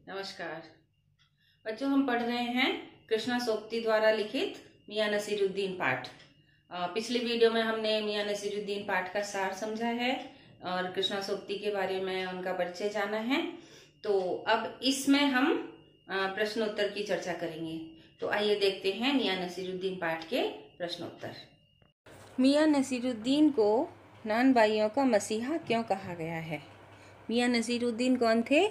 नमस्कार बच्चों, हम पढ़ रहे हैं कृष्णा सोक्ति द्वारा लिखित मियां नसीरुद्दीन पाठ। पिछली वीडियो में हमने मियां नसीरुद्दीन पाठ का सार समझा है और कृष्णा सोक्ति के बारे में उनका परिचय जाना है। तो अब इसमें हम प्रश्नोत्तर की चर्चा करेंगे। तो आइए देखते हैं मियां नसीरुद्दीन पाठ के प्रश्नोत्तर। मियां नसीरुद्दीन को नान भाइयों का मसीहा क्यों कहा गया है? मियां नसीरुद्दीन कौन थे?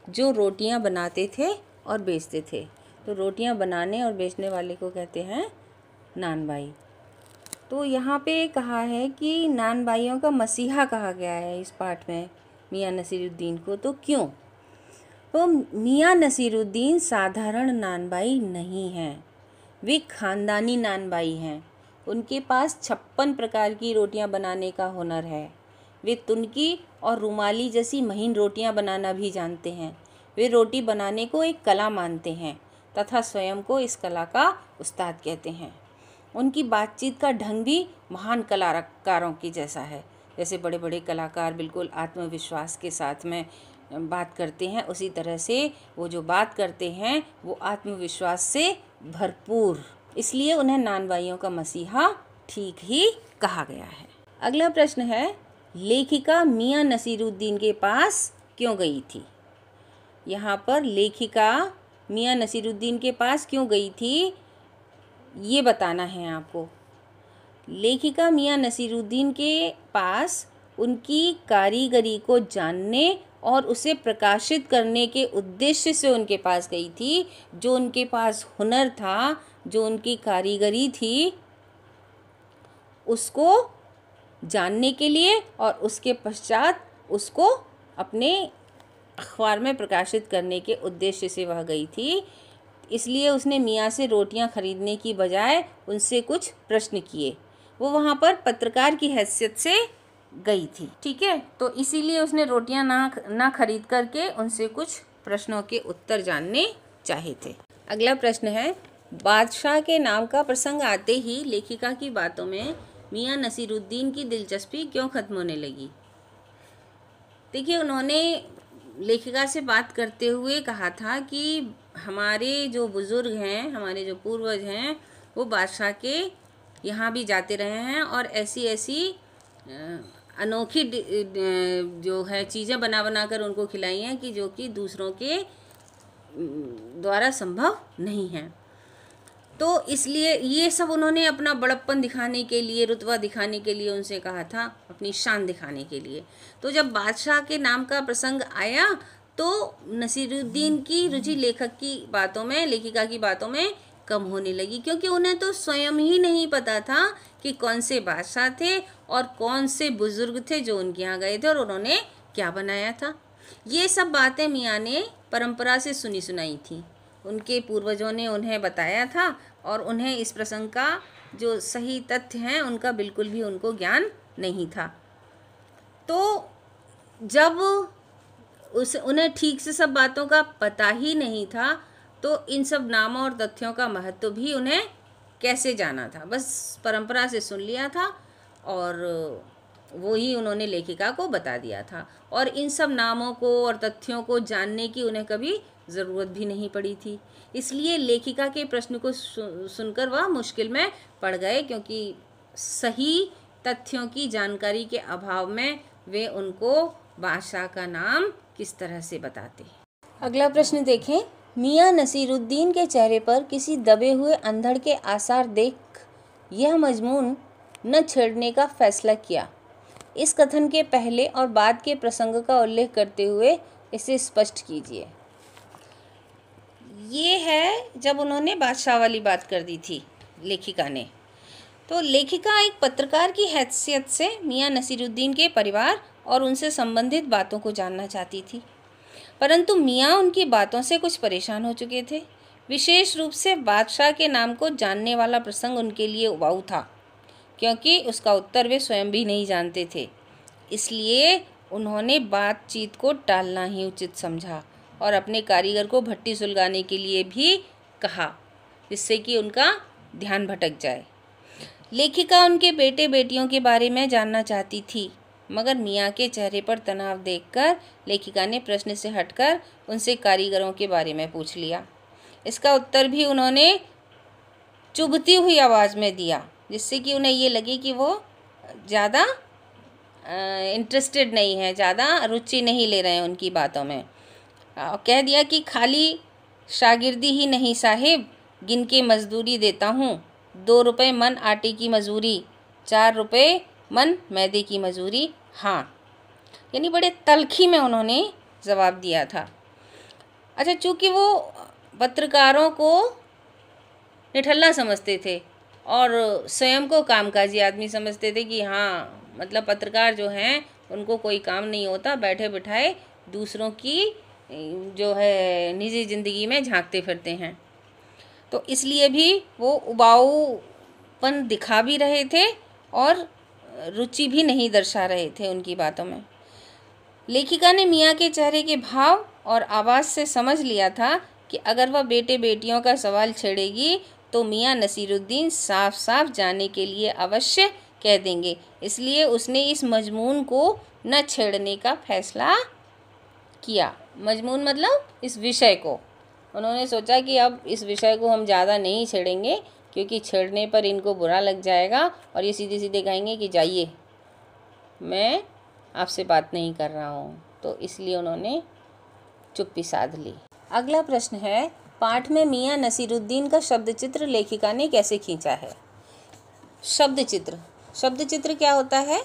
जो रोटियां बनाते थे और बेचते थे। तो रोटियां बनाने और बेचने वाले को कहते हैं नान भाई। तो यहाँ पे कहा है कि नान भाइयों का मसीहा कहा गया है इस पाठ में मियां नसीरुद्दीन को। तो क्यों? तो मियां नसीरुद्दीन साधारण नान भाई नहीं हैं, वे खानदानी नान भाई हैं। उनके पास 56 प्रकार की रोटियां बनाने का हुनर है। वे तुनकी और रुमाली जैसी महीन रोटियां बनाना भी जानते हैं। वे रोटी बनाने को एक कला मानते हैं तथा स्वयं को इस कला का उस्ताद कहते हैं। उनकी बातचीत का ढंग भी महान कलाकारों की जैसा है। जैसे बड़े बड़े कलाकार बिल्कुल आत्मविश्वास के साथ में बात करते हैं, उसी तरह से वो जो बात करते हैं वो आत्मविश्वास से भरपूर, इसलिए उन्हें नान भाइयों का मसीहा ठीक ही कहा गया है। अगला प्रश्न है, लेखिका मियां नसीरुद्दीन के पास क्यों गई थी? यहाँ पर लेखिका मियां नसीरुद्दीन के पास क्यों गई थी ये बताना है आपको। लेखिका मियां नसीरुद्दीन के पास उनकी कारीगरी को जानने और उसे प्रकाशित करने के उद्देश्य से उनके पास गई थी। जो उनके पास हुनर था, जो उनकी कारीगरी थी, उसको जानने के लिए और उसके पश्चात उसको अपने अखबार में प्रकाशित करने के उद्देश्य से वह गई थी। इसलिए उसने मियाँ से रोटियां खरीदने की बजाय उनसे कुछ प्रश्न किए। वो वहाँ पर पत्रकार की हैसियत से गई थी, ठीक है। तो इसीलिए उसने रोटियां ना खरीद करके उनसे कुछ प्रश्नों के उत्तर जानने चाहे थे। अगला प्रश्न है, बादशाह के नाम का प्रसंग आते ही लेखिका की बातों में मियां नसीरुद्दीन की दिलचस्पी क्यों खत्म होने लगी? देखिए, उन्होंने लेखिका से बात करते हुए कहा था कि हमारे जो बुज़ुर्ग हैं, हमारे जो पूर्वज हैं, वो बादशाह के यहाँ भी जाते रहे हैं और ऐसी ऐसी अनोखी जो है चीज़ें बना कर उनको खिलाई हैं कि जो कि दूसरों के द्वारा संभव नहीं है। तो इसलिए ये सब उन्होंने अपना बड़प्पन दिखाने के लिए, रुतबा दिखाने के लिए उनसे कहा था, अपनी शान दिखाने के लिए। तो जब बादशाह के नाम का प्रसंग आया तो नसीरुद्दीन की रुचि लेखक की बातों में, लेखिका की बातों में कम होने लगी, क्योंकि उन्हें तो स्वयं ही नहीं पता था कि कौन से बादशाह थे और कौन से बुजुर्ग थे जो उनके यहाँ गए थे और उन्होंने क्या बनाया था। ये सब बातें मियाँ ने परंपरा से सुनी सुनाई थी। उनके पूर्वजों ने उन्हें बताया था और उन्हें इस प्रसंग का जो सही तथ्य हैं उनका बिल्कुल भी उनको ज्ञान नहीं था। तो जब उन्हें ठीक से सब बातों का पता ही नहीं था तो इन सब नामों और तथ्यों का महत्व भी उन्हें कैसे जाना था? बस परंपरा से सुन लिया था और वो ही उन्होंने लेखिका को बता दिया था और इन सब नामों को और तथ्यों को जानने की उन्हें कभी ज़रूरत भी नहीं पड़ी थी। इसलिए लेखिका के प्रश्न को सुनकर वह मुश्किल में पड़ गए, क्योंकि सही तथ्यों की जानकारी के अभाव में वे उनको बादशाह का नाम किस तरह से बताते। अगला प्रश्न देखें, मियां नसीरुद्दीन के चेहरे पर किसी दबे हुए अंधड़ के आसार देख यह मजमून न छेड़ने का फैसला किया। इस कथन के पहले और बाद के प्रसंग का उल्लेख करते हुए इसे स्पष्ट कीजिए। ये है जब उन्होंने बादशाह वाली बात कर दी थी लेखिका ने। तो लेखिका एक पत्रकार की हैसियत से मियां नसीरुद्दीन के परिवार और उनसे संबंधित बातों को जानना चाहती थी, परंतु मियां उनकी बातों से कुछ परेशान हो चुके थे। विशेष रूप से बादशाह के नाम को जानने वाला प्रसंग उनके लिए उबाऊ था, क्योंकि उसका उत्तर वे स्वयं भी नहीं जानते थे। इसलिए उन्होंने बातचीत को टालना ही उचित समझा और अपने कारीगर को भट्टी सुलगाने के लिए भी कहा, जिससे कि उनका ध्यान भटक जाए। लेखिका उनके बेटे बेटियों के बारे में जानना चाहती थी। मगर मियाँ के चेहरे पर तनाव देखकर लेखिका ने प्रश्न से हटकर उनसे कारीगरों के बारे में पूछ लिया। इसका उत्तर भी उन्होंने चुभती हुई आवाज़ में दिया, जिससे कि उन्हें ये लगे कि वो ज़्यादा इंटरेस्टेड नहीं है, ज़्यादा रुचि नहीं ले रहे हैं उनकी बातों में। कह दिया कि खाली शागिर्दी ही नहीं साहिब, गिन के मजदूरी देता हूँ। 2 रुपये मन आटे की मजूरी, 4 रुपये मन मैदे की मजूरी, हाँ। यानी बड़े तल्खी में उन्होंने जवाब दिया था। अच्छा, चूँकि वो पत्रकारों को निठल्ला समझते थे और स्वयं को कामकाजी आदमी समझते थे कि हाँ, मतलब पत्रकार जो हैं उनको कोई काम नहीं होता, बैठे बिठाए दूसरों की जो है निजी ज़िंदगी में झांकते फिरते हैं, तो इसलिए भी वो उबाऊपन दिखा भी रहे थे और रुचि भी नहीं दर्शा रहे थे उनकी बातों में। लेखिका ने मियाँ के चेहरे के भाव और आवाज़ से समझ लिया था कि अगर वह बेटे बेटियों का सवाल छेड़ेगी तो मियाँ नसीरुद्दीन साफ साफ जाने के लिए अवश्य कह देंगे। इसलिए उसने इस मजमून को न छेड़ने का फैसला किया। मजमून मतलब इस विषय को। उन्होंने सोचा कि अब इस विषय को हम ज़्यादा नहीं छेड़ेंगे, क्योंकि छेड़ने पर इनको बुरा लग जाएगा और ये सीधे सीधे कहेंगे कि जाइए, मैं आपसे बात नहीं कर रहा हूँ। तो इसलिए उन्होंने चुप्पी साध ली। अगला प्रश्न है, पाठ में मियाँ नसीरुद्दीन का शब्द चित्र लेखिका ने कैसे खींचा है? शब्द चित्र क्या होता है?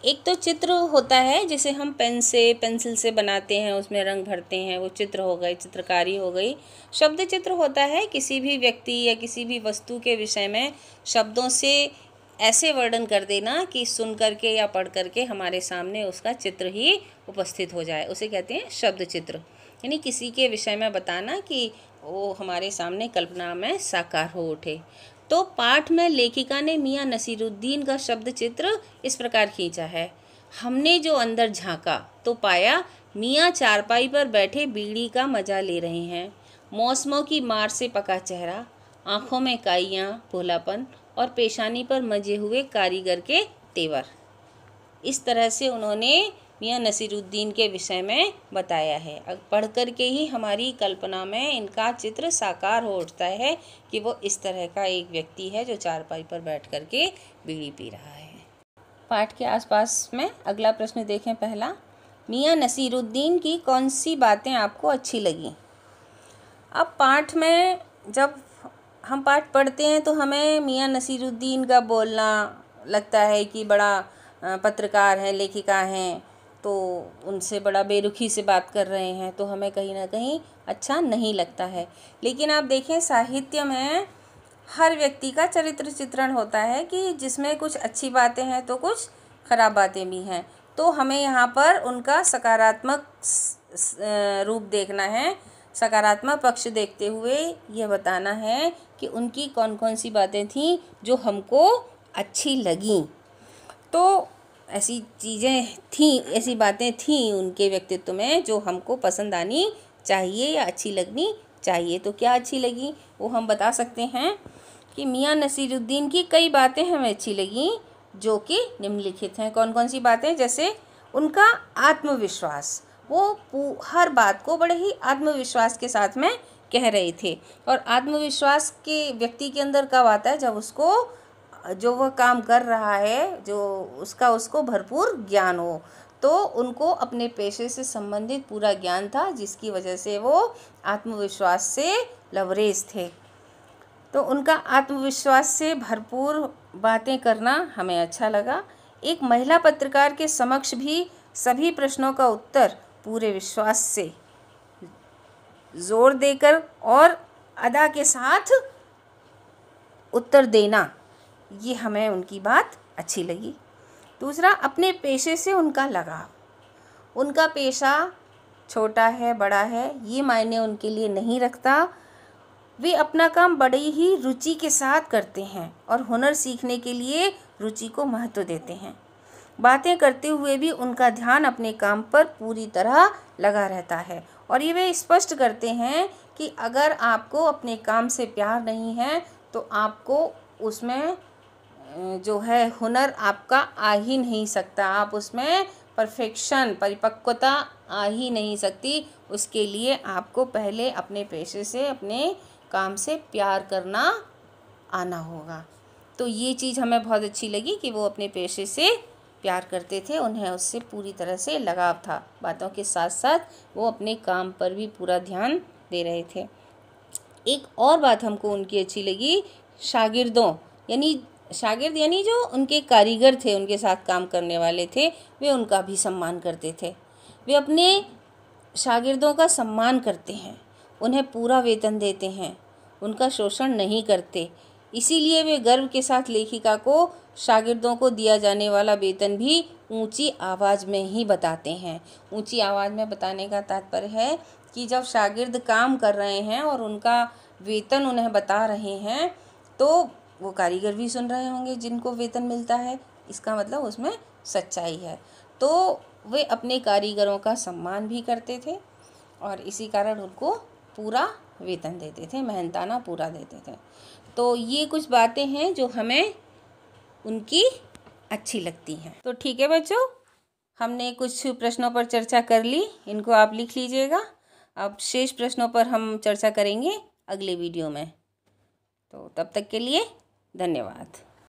एक तो चित्र होता है जिसे हम पेंसिल से बनाते हैं, उसमें रंग भरते हैं, वो चित्र हो गई, चित्रकारी हो गई। शब्द चित्र होता है किसी भी व्यक्ति या किसी भी वस्तु के विषय में शब्दों से ऐसे वर्णन कर देना कि सुन करके या पढ़ करके हमारे सामने उसका चित्र ही उपस्थित हो जाए, उसे कहते हैं शब्द चित्र। यानी किसी के विषय में बताना कि वो हमारे सामने कल्पना में साकार हो उठे। तो पाठ में लेखिका ने मियाँ नसीरुद्दीन का शब्द चित्र इस प्रकार खींचा है। हमने जो अंदर झांका तो पाया मियाँ चारपाई पर बैठे बीड़ी का मजा ले रहे हैं। मौसमों की मार से पका चेहरा, आँखों में काइयाँ, भोलापन और पेशानी पर मजे हुए कारीगर के तेवर। इस तरह से उन्होंने मियाँ नसीरुद्दीन के विषय में बताया है। अब पढ़ कर के ही हमारी कल्पना में इनका चित्र साकार हो उठता है कि वो इस तरह का एक व्यक्ति है जो चारपाई पर बैठ कर के बीड़ी पी रहा है। पाठ के आसपास में अगला प्रश्न देखें। पहला, मियाँ नसीरुद्दीन की कौन सी बातें आपको अच्छी लगी? अब पाठ में जब हम पाठ पढ़ते हैं तो हमें मियाँ नसीरुद्दीन का बोलना लगता है कि बड़ा पत्रकार हैं, लेखिका हैं, तो उनसे बड़ा बेरुखी से बात कर रहे हैं, तो हमें कहीं ना कहीं अच्छा नहीं लगता है। लेकिन आप देखें, साहित्य में हर व्यक्ति का चरित्र चित्रण होता है कि जिसमें कुछ अच्छी बातें हैं तो कुछ ख़राब बातें भी हैं। तो हमें यहाँ पर उनका सकारात्मक रूप देखना है, सकारात्मक पक्ष देखते हुए यह बताना है कि उनकी कौन कौन सी बातें थीं जो हमको अच्छी लगीं। तो ऐसी चीज़ें थीं, ऐसी बातें थीं उनके व्यक्तित्व में जो हमको पसंद आनी चाहिए या अच्छी लगनी चाहिए। तो क्या अच्छी लगी वो हम बता सकते हैं कि मियाँ नसीरुद्दीन की कई बातें हमें अच्छी लगीं जो कि निम्नलिखित हैं। कौन कौन सी बातें? जैसे उनका आत्मविश्वास, वो हर बात को बड़े ही आत्मविश्वास के साथ में कह रहे थे। और आत्मविश्वास के व्यक्ति के अंदर कब आता है? जब उसको जो वह काम कर रहा है जो उसको भरपूर ज्ञान हो। तो उनको अपने पेशे से संबंधित पूरा ज्ञान था, जिसकी वजह से वो आत्मविश्वास से लबरेज थे। तो उनका आत्मविश्वास से भरपूर बातें करना हमें अच्छा लगा। एक महिला पत्रकार के समक्ष भी सभी प्रश्नों का उत्तर पूरे विश्वास से, जोर देकर और अदा के साथ उत्तर देना, ये हमें उनकी बात अच्छी लगी। दूसरा, अपने पेशे से उनका लगाव। उनका पेशा छोटा है बड़ा है ये मायने उनके लिए नहीं रखता। वे अपना काम बड़ी ही रुचि के साथ करते हैं और हुनर सीखने के लिए रुचि को महत्व देते हैं। बातें करते हुए भी उनका ध्यान अपने काम पर पूरी तरह लगा रहता है और ये वे स्पष्ट करते हैं कि अगर आपको अपने काम से प्यार नहीं है तो आपको उसमें जो है हुनर आपका आ ही नहीं सकता, आप उसमें परफेक्शन, परिपक्वता आ ही नहीं सकती। उसके लिए आपको पहले अपने पेशे से, अपने काम से प्यार करना आना होगा। तो ये चीज़ हमें बहुत अच्छी लगी कि वो अपने पेशे से प्यार करते थे, उन्हें उससे पूरी तरह से लगाव था। बातों के साथ साथ वो अपने काम पर भी पूरा ध्यान दे रहे थे। एक और बात हमको उनकी अच्छी लगी, शागिर्दों शागिर्द यानी जो उनके कारीगर थे, उनके साथ काम करने वाले थे, वे उनका भी सम्मान करते थे। वे अपने शागिर्दों का सम्मान करते हैं, उन्हें पूरा वेतन देते हैं, उनका शोषण नहीं करते। इसीलिए वे गर्व के साथ लेखिका को शागिर्दों को दिया जाने वाला वेतन भी ऊंची आवाज़ में ही बताते हैं। ऊंची आवाज़ में बताने का तात्पर्य है कि जब शागिर्द काम कर रहे हैं और उनका वेतन उन्हें बता रहे हैं, तो वो कारीगर भी सुन रहे होंगे जिनको वेतन मिलता है, इसका मतलब उसमें सच्चाई है। तो वे अपने कारीगरों का सम्मान भी करते थे और इसी कारण उनको पूरा वेतन देते थे, मेहनताना पूरा देते थे। तो ये कुछ बातें हैं जो हमें उनकी अच्छी लगती हैं। तो ठीक है बच्चों, हमने कुछ प्रश्नों पर चर्चा कर ली, इनको आप लिख लीजिएगा। अब शेष प्रश्नों पर हम चर्चा करेंगे अगले वीडियो में। तो तब तक के लिए धन्यवाद।